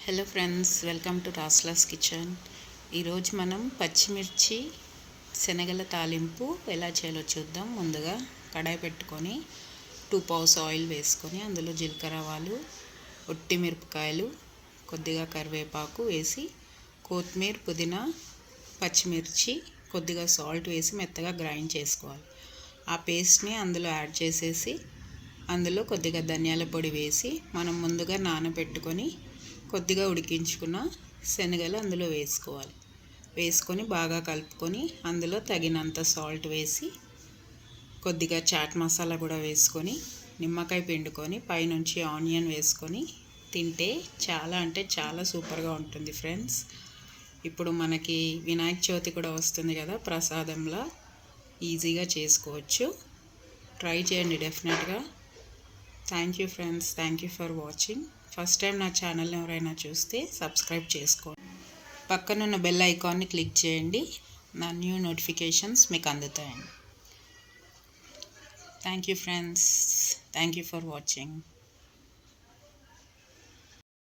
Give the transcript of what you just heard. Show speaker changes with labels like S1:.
S1: Hello friends, welcome to రాస్లాస్ kitchen. ఈరోజు మనం పచ్చిమిర్చి శనగల తాలింపు ఎలా చేయాలో చూద్దాం. ముందుగా కడాయి పెట్టుకొని 2 పౌస్ ఆయిల్ వేసుకొని అందులో జీలకర్ర ఆవాలు, ఒట్టి మిరపకాయలు, కొద్దిగా కరివేపాకు వేసి కొత్తిమీర, పుదీనా, పచ్చిమిర్చి, కొద్దిగా సాల్ట్ వేసి మెత్తగా గ్రైండ్ చేసుకోవాలి. ఆ పేస్ట్ని అందులో యాడ్ చేసేసి అందులో కొద్దిగా ధనియాల పొడి వేసి మనం ముందుగా నానబెట్టుకొని కొద్దిగా ఉడికించుకున్న శనగలు అందులో వేసుకొని బాగా కలుపుకొని అందులో తగినంత సాల్ట్ వేసి కొద్దిగా చాట్ మసాలా కూడా వేసుకొని నిమ్మకాయ పిండుకొని పైనుంచి ఆనియన్ వేసుకొని తింటే చాలా అంటే చాలా సూపర్గా ఉంటుంది ఫ్రెండ్స్. ఇప్పుడు మనకి వినాయక చవితి కూడా వస్తుంది కదా, ప్రసాదంలా ఈజీగా చేసుకోవచ్చు. ట్రై చేయండి డెఫినెట్గా. Thank you friends, thank you for watching. First time నా ఛానల్ని ఎవరైనా చూస్తే సబ్స్క్రైబ్ చేసుకోండి. పక్కనున్న బెల్ ఐకాన్ని క్లిక్ చేయండి, నా న్యూ నోటిఫికేషన్స్ మీకు అందుతాయండి. Thank you friends, thank you for watching.